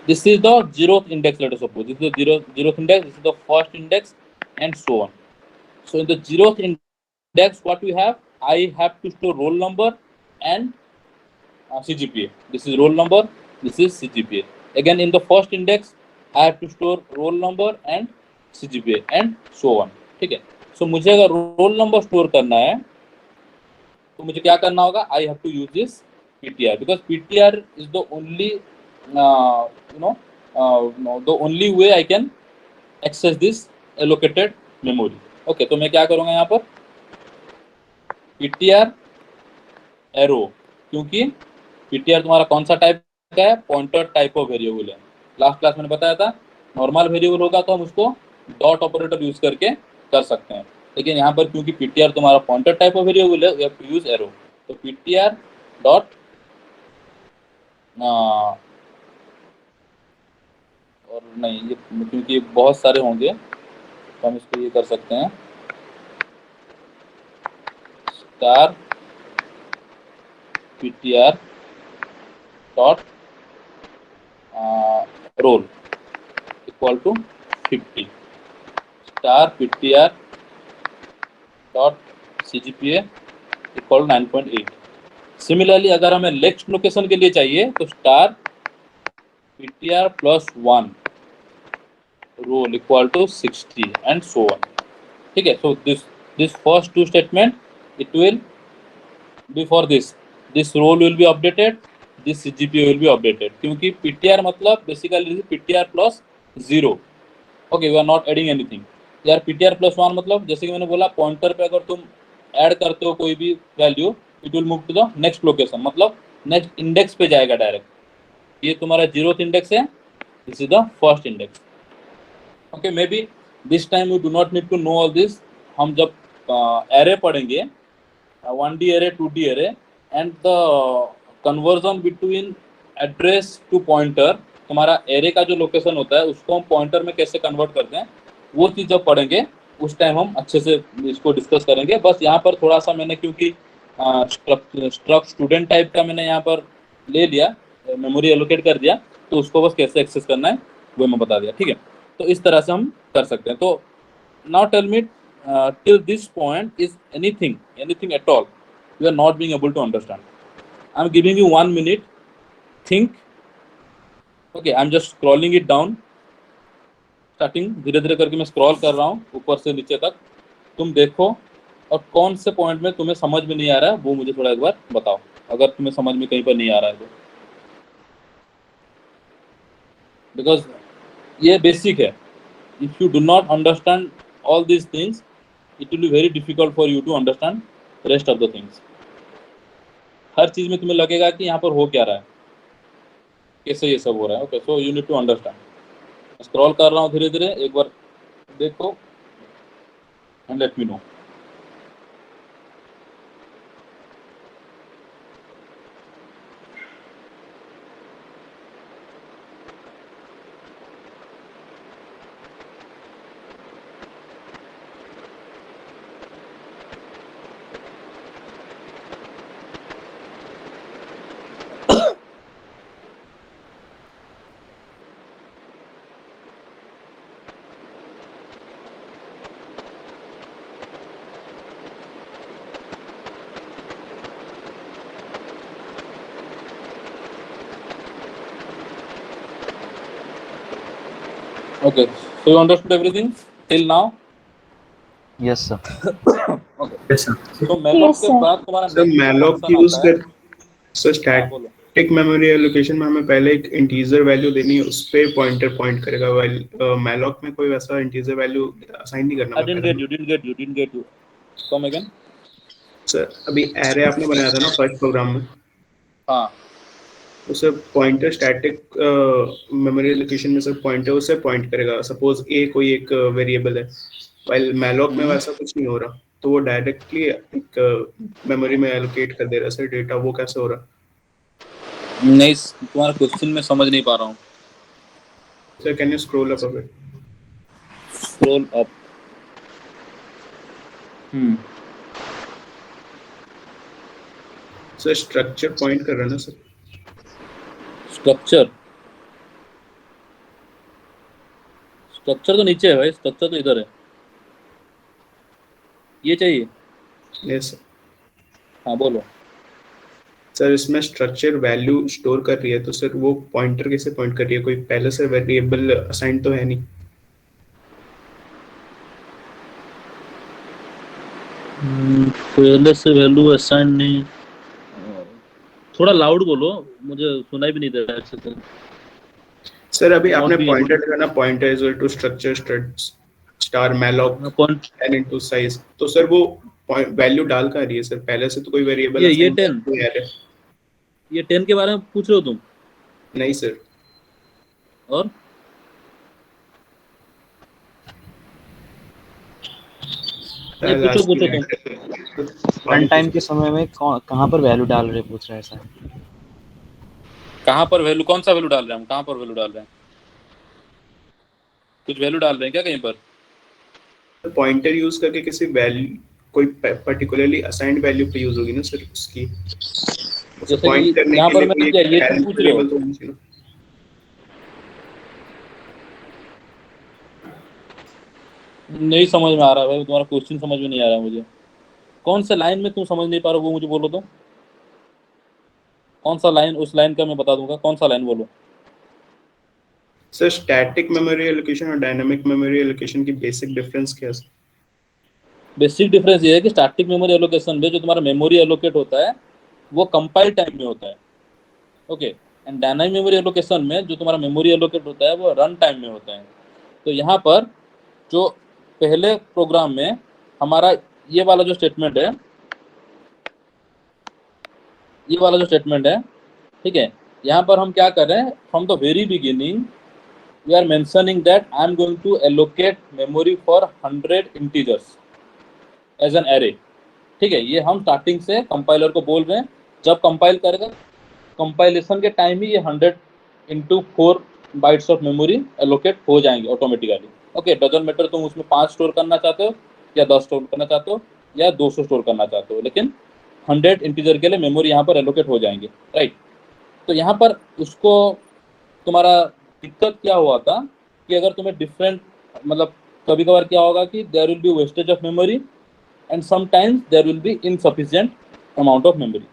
this is the zeroth index, let us suppose this is the zeroth index, this is the first index, and so on. So in the zeroth index, what we have, I have to store roll number and CGPA. This is roll number, this is CGPA. Again in the first index, I have to store roll number and CGPA and so on. ठीक है, so मुझे अगर roll number store करना है तो मुझे क्या करना होगा, I have to use this ptr, because ptr is the only the only way I can access this allocated memory. Okay, तो मैं क्या करूंगा यहाँ पर ptr एरो, क्योंकि ptr तुम्हारा कौन सा टाइप का है, पॉइंटर टाइप ऑफ वेरिएबल है. लास्ट क्लास मैंने बताया था नॉर्मल वेरिएबल होगा तो हम उसको डॉट ऑपरेटर यूज करके कर सकते हैं, लेकिन यहाँ पर क्योंकि ptr तुम्हारा पॉइंटर टाइप ऑफ वेरिएबल है, we have to use arrow. तो ptr डॉट और नहीं, ये क्योंकि बहुत सारे होंगे तो हम इसको ये कर सकते हैं, star ptr dot roll equal to 50, star ptr dot cgpa equal 9.8. Similarly अगर हमें नेक्स्ट लोकेशन के लिए चाहिए तो star ptr plus 1 roll equal to 60 and so on. ठीक है, so this first two statement it will be for this roll will be updated, this cgpa will be updated, क्योंकि ptr मतलब basically ptr plus 0. Okay, we are not adding anything. यार ptr plus 1 मतलब जैसे कि मैंने बोला pointer पे अगर तुम ऐड करते हो कोई भी value, it will move to the next location, मतलब नेक्स्ट इंडेक्स पे जाएगा डायरेक्ट. ये तुम्हारा 0th इंडेक्स है, this is the first index. Okay, maybe this time you do not need to know all this. हम जब array पढ़ेंगे 1D array 2D array and the conversion between address to pointer, तुम्हारा array का जो location होता है उसको हम पॉइंटर में कैसे कन्वर्ट करते हैं, वो चीज़ जब पढ़ेंगे उस टाइम हम अच्छे से इसको डिस्कस करेंगे. बस यहाँ पर थोड़ा सा मैंने क्योंकि स्ट्रक्ट स्टूडेंट टाइप का मैंने यहाँ पर ले लिया, मेमोरी एलोकेट कर दिया, तो उसको बस कैसे एक्सेस करना है वो मैं बता दिया. ठीक है, तो इस तरह से हम कर सकते हैं. तो now tell me till this point is anything at all you are not being able to understand. I'm giving you 1 minute, think. Okay, I'm just scrolling it down, starting धीरे धीरे करके मैं स्क्रॉल कर रहा हूँ ऊपर से नीचे तक. तुम देखो और कौन से पॉइंट में तुम्हें समझ में नहीं आ रहा है वो मुझे थोड़ा एक बार बताओ, अगर तुम्हें समझ में कहीं पर नहीं आ रहा है तो. बिकॉज ये बेसिक है. If you do not understand all these things, it will be very difficult for you to understand rest of the things. हर चीज में तुम्हें लगेगा कि यहाँ पर हो क्या रहा है, कैसे ये सब हो रहा है. Okay, so you need to understand. Scroll कर रहा हूँ धीरे धीरे, एक बार देखो and let me know. Okay, so you understood everything till now? Yes sir. Okay. Yes sir. तो malloc Yes, के sir. बाद तुम्हारा sir next malloc function use आता है। कर सर हाँ बोलो। स्टैटिक मेमोरी एलोकेशन में हमें पहले एक इंटीजर वैल्यू देनी है, उस पे पॉइंटर पॉइंट करेगा, वाइल मैलॉक में कोई वैसा इंटीजर वैल्यू असाइन नहीं करना I didn't get you. Come again. Sir अभी एरे आपने बनाया था ना फर्स्ट प्रोग्राम में, हाँ तो sir pointer static memory allocation में सर पॉइंटर उससे पॉइंट करेगा, सपोज ए कोई एक वेरिएबल है, वाइल मैलॉक में वैसा कुछ नहीं हो रहा, तो वो डायरेक्टली एक मेमोरी में एलोकेट कर दे रहा है सर डेटा, वो कैसे हो रहा? नहीं, तुम्हारा क्वेश्चन में समझ नहीं पा रहा हूँ। Sir can you scroll up a bit? Scroll up. Sir structure point कर रहा है ना सर? स्ट्रक्चर तो नीचे है भाई, स्ट्रक्चर तो इधर है। ये चाहिए। Yes sir. हाँ बोलो। सर इसमें स्ट्रक्चर वैल्यू स्टोर कर रही है, तो सर वो पॉइंटर कैसे पॉइंट कर रही है? कोई पहले से वेरिएबल असाइन तो है नहीं। पहले से वैल्यू असाइन नहीं। थोड़ा लाउड बोलो, मुझे सुनाई भी नहीं दे रहा है अच्छे से। सर अभी Not आपने be पॉइंटर able- लगाना, pointer is equal to structure star malloc point n into size, तो सर वो वैल्यू डाल कर रही है सर, पहले से तो कोई वेरिएबल ये असाइन 10 नहीं है। ये 10 के बारे में पूछ रहे हो तुम? नहीं सर। और पूछो तुम। रन टाइम के समय में कहाँ पर वैल्यू डाल रहे पूछ रहे हैं सर। कहाँ पर वैल्यू, कौन सा वैल्यू डाल रहे हैं हम? कहाँ पर वैल्यू डाल रहे हैं? कुछ वैल्यू डाल रहे हैं क्या कहीं पर? पॉइंटर यूज करके किसी वैल्यू, कोई पर्टिकुलरली असाइंड वैल्यू पे यूज होगी ना सर उसकी, जैसे पॉइंट कि करने यहाँ के पर लिए मैंने कोई क्या ये एक तुम पूछ रहे हो? वेरिएबल तो होनी चाहिए ना। नहीं समझ में आ रहा है भाई, तुम्हारा क्वेश्चन समझ में नहीं आ रहा मुझे। कौन सा लाइन में तुम समझ नहीं पा रहे हो वो मुझे बोलो तो। कौन सा लाइन? उस लाइन का मैं बता दूंगा, कौन सा लाइन बोलो। सर स्टैटिक मेमोरी एलोकेशन और डायनामिक मेमोरी एलोकेशन की बेसिक डिफरेंस क्या है? बेसिक डिफरेंस ये है कि स्टैटिक मेमोरी एलोकेशन में जो तुम्हारा मेमोरी एलोकेट होता है वो कंपाइल टाइम में होता है, okay. And dynamic memory allocation में जो तुम्हारा मेमोरी एलोकेट होता है वो रन टाइम में होता है। तो यहाँ पर जो पहले प्रोग्राम में हमारा ये वाला जो स्टेटमेंट है, ये वाला जो स्टेटमेंट है, ठीक है, यहाँ पर हम क्या कर रहे हैं, from the very beginning we are mentioning that I am going to allocate memory for 100 integers as an array, ठीक है। ये हम स्टार्टिंग से कंपाइलर को बोल रहे हैं, जब कंपाइल करेगा कंपाइलेशन के टाइम ही ये 100 into 4 bytes of memory allocate हो जाएंगे ऑटोमेटिकली, ओके। डजंट मैटर तुम उसमें 5 स्टोर करना चाहते हो या 10 स्टोर करना चाहते हो या 200 स्टोर करना चाहते हो, लेकिन 100 इंटीजर के लिए मेमोरी यहाँ पर एलोकेट हो जाएंगे, राइट। तो यहाँ पर उसको तुम्हारा दिक्कत क्या हुआ था कि अगर तुम्हें डिफरेंट, मतलब कभी कभार क्या होगा कि there will be wastage of memory and sometimes there will be insufficient amount of memory,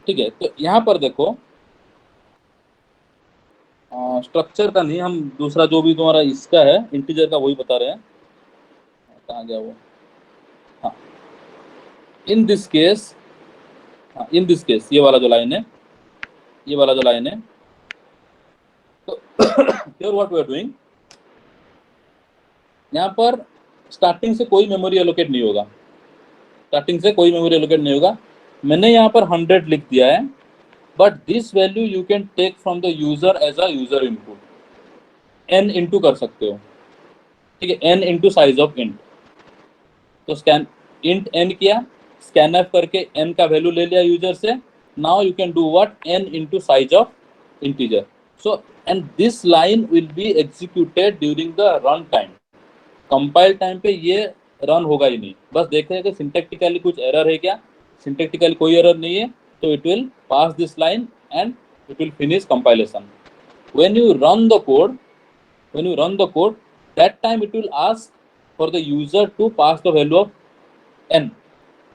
ठीक है। तो यहाँ पर देखो स्ट्रक्चर का नहीं, हम दूसरा जो भी तुम्हारा इसका है इंटीजर का वही बता रहे हैं। कहाँ गया वो? हाँ, इन दिस केस, हाँ इन दिस केस ये वाला जो लाइन है, ये वाला जो लाइन है, तो here what we are doing, यहाँ पर स्टार्टिंग से कोई मेमोरी एलोकेट नहीं होगा, स्टार्टिंग से कोई मेमोरी एलोकेट नहीं होगा। मैंने यहाँ पर 100 लिख दिया है, but this value you can take from the user as a user input, n into कर सकते हो, ठीक है, n into size of int. तो स्कैन इंट n किया, स्कैन एफ करके n का वैल्यू ले लिया यूजर से, now you can do what, n into size of integer. So and this line will be executed during the run time, compile time पे ये run होगा ही नहीं। बस देखें कि सिंटैक्टिकली कुछ एरर है क्या, सिंटैक्टिकली कोई एरर नहीं है, तो it will pass this line and it will finish compilation. when you run the code that time it will ask for the user to pass the value of n।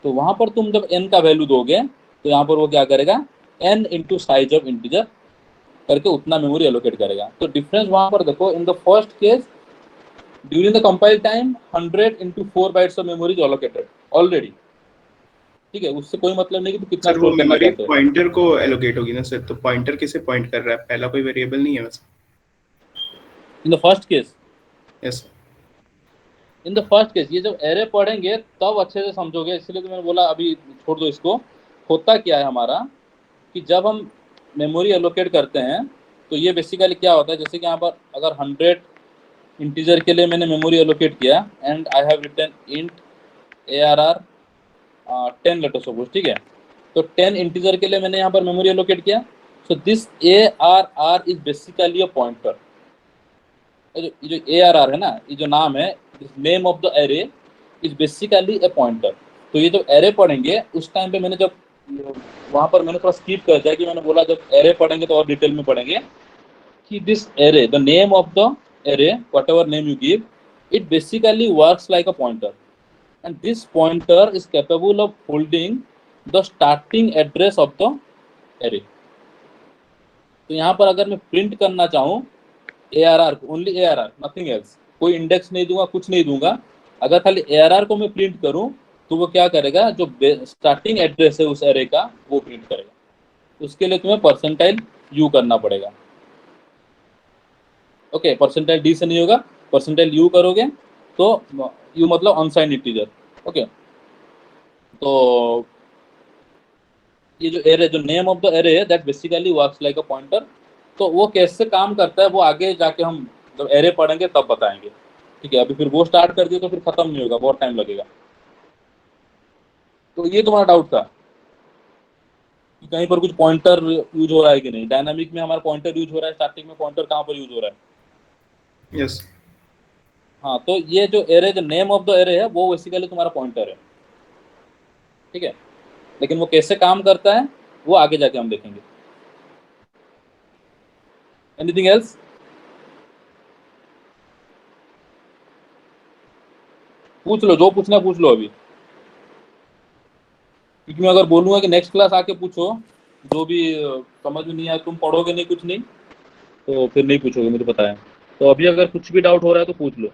तो वहां पर तुम जब n का value दोगे तो यहाँ पर वो क्या करेगा, n into size of integer करके उतना मेमोरी एलोकेट करेगा। तो डिफरेंस वहां पर देखो, in the first case during the compile time 100 into 4 bytes of memory is allocated already. ठीक है, उससे कोई मतलब नहीं कि तू कितना सर वो स्टोर करना मेमोरी चाहते हो। पॉइंटर को एलोकेट होगी ना सर, तो पॉइंटर किसे पॉइंट कर रहा है, पहला कोई वेरिएबल नहीं है वैसे। In the first case, yes in the first case ये जब एरे पढ़ेंगे तब अच्छे से समझोगे, इसलिए तो मैंने बोला अभी छोड़ दो इसको। होता क्या है हमारा कि जब हम मेमोरी एलोकेट करते हैं तो ये बेसिकली क्या होता है, जैसे कि यहाँ पर अगर 100 इंटीजर के लिए मैंने मेमोरी एलोकेट किया and I have written int ARR 10 later suppose, ठीक है, तो 10 इंटीजर के लिए मैंने यहाँ पर मेमोरी एलोकेट किया। So this ARR is basically a pointer. ये जो ARR है ना, ये जो नाम है, name of the array is basically A pointer. तो ये जो एरे पढ़ेंगे उस टाइम पे मैंने जब वहां पर मैंने थोड़ा स्किप कर दिया कि मैंने बोला जब एरे पढ़ेंगे तो और डिटेल में पढ़ेंगे कि this array, the name of the array, what ever name you give, it basically works like a pointer and this pointer is capable of holding the starting address of the array. तो यहाँ पर अगर मैं print करना चाहूँ ARR, only ARR, nothing else, कोई index नहीं दूंगा, कुछ नहीं दूंगा, अगर खाली ARR को मैं प्रिंट करूं तो वो क्या करेगा, जो स्टार्टिंग एड्रेस है उस एरे का वो प्रिंट करेगा। उसके लिए तुम्हें परसेंटाइल यू करना पड़ेगा। ओके, परसेंटाइल डी से नहीं होगा, परसेंटाइल यू करोगे तो यू मतलब अनसाइंड इंटीजर। ओके, तो ये जो एरे, जो नेम ऑफ द एरे है that basically works like a pointer. तो वो कैसे काम करता है वो आगे जाके हम जब एरे पढ़ेंगे तब बताएंगे। ठीक है, अभी फिर वो स्टार्ट कर दिए तो फिर खत्म नहीं होगा, बहुत टाइम लगेगा। तो ये तुम्हारा डाउट था कि कहीं पर कुछ पॉइंटर यूज हो रहा है कि नहीं। डायनामिक में हमारा पॉइंटर यूज हो रहा है, स्टैटिक में पॉइंटर कहाँ पर यूज हो रहा है। यस हाँ, तो ये जो एरे, जो नेम ऑफ द एरे है वो बेसिकली तुम्हारा पॉइंटर है। ठीक है, लेकिन वो कैसे काम करता है वो आगे जाके हम देखेंगे। Anything else? पूछ लो, जो पूछना पूछ लो अभी, क्योंकि मैं अगर बोलूंगा कि नेक्स्ट क्लास आके पूछो, जो भी समझ में नहीं आया, तुम पढ़ोगे नहीं कुछ नहीं, तो फिर नहीं पूछोगे, मुझे पता है। तो अभी अगर कुछ भी डाउट हो रहा है तो पूछ लो।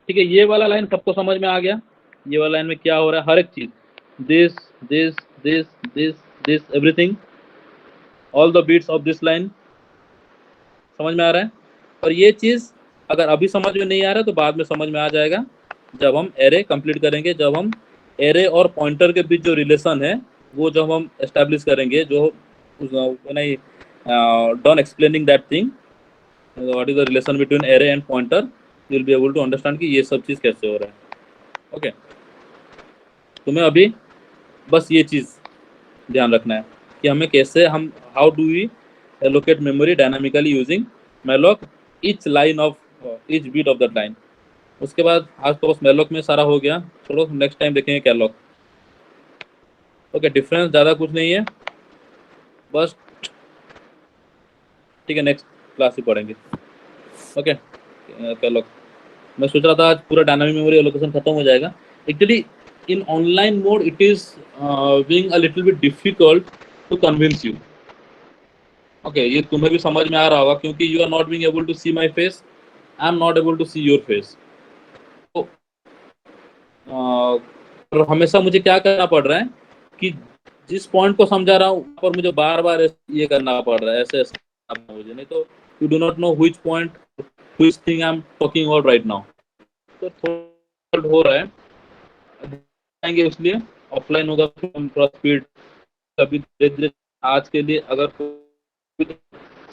ठीक है, ये वाला लाइन सबको समझ में आ गया? ये वाला लाइन में क्या हो रहा है, हर एक चीज, this this this this this everything, all the bits of this line समझ में आ रहा है। और ये चीज अगर अभी समझ में नहीं आ रहा है तो बाद में समझ में आ जाएगा जब हम एरे कंप्लीट करेंगे, जब हम एरे और पॉइंटर के बीच जो रिलेशन है वो जब हम एस्टेब्लिश करेंगे, जो when I done explaining that thing what is the relation between array and pointer, you will be able to understand कि ये सब चीज कैसे हो रहा है। ओके, तुम्हें अभी बस ये चीज ध्यान रखना है कि हमें कैसे, हम how do we allocate memory dynamically using malloc each line of each beat of that line। उसके बाद आज तो बस malloc में सारा हो गया, छोड़ो, नेक्स्ट टाइम देखेंगे calloc। ओके, डिफरेंस ज़्यादा कुछ नहीं है बस। ठीक है, नेक्स्ट क्लास ही पढ़ेंगे। ओके, calloc मैं सोच रहा था आज पूरा डायनामिक मेमोरी एलोकेशन खत्म हो जाएगा। Actually in online mode it is being a little bit difficult to convince you. Okay, ये तुम्हें भी समझ में आ रहा होगा क्योंकि you are not being able to see my face, I am not able to see your face. तो और हमेशा मुझे क्या करना पड़ रहा है कि जिस पॉइंट को समझा रहा हूँ पर मुझे बार बार ये करना पड़ रहा है, ऐसे ऐसे मुझे, नहीं तो you do not know which point, which thing I am talking about right now. तो थोड़ा हो रहा है, आएंगे इसलिए ऑफलाइन होगा, थोड़ा स्पीड अभी धीरे धीरे। आज के लिए अगर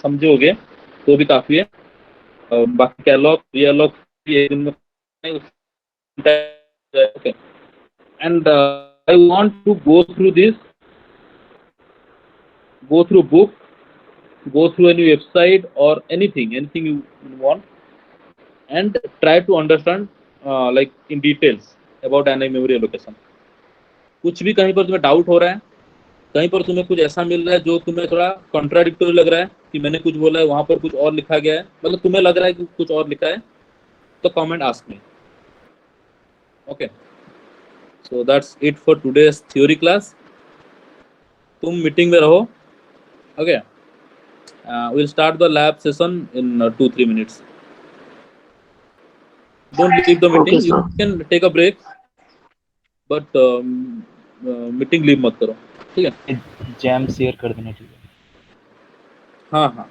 समझोगे तो भी काफी है। बाकी कैलॉग रियलॉग एक दिन में okay, and I want to go through this, go through book, go through any website or anything you want, and try to understand like in details about dynamic memory allocation। कुछ भी कहीं पर तुम्हें doubt हो रहा है, कहीं पर तुम्हें कुछ ऐसा मिल रहा है जो तुम्हें थोड़ा कॉन्ट्राडिक्टरी लग रहा है कि मैंने कुछ बोला है वहां पर कुछ और लिखा गया है, मतलब तुम्हें लग रहा है कि कुछ और लिखा है, तो comment ask me. Okay, so that's it for today's theory class. तुम मीटिंग में रहो, okay, we'll start the lab session in 2-3 minutes. Don't leave the okay meeting. You sir can take a break, but meeting leave मत करो, ठीक है? Jam share कर देना, ठीक है? हाँ हाँ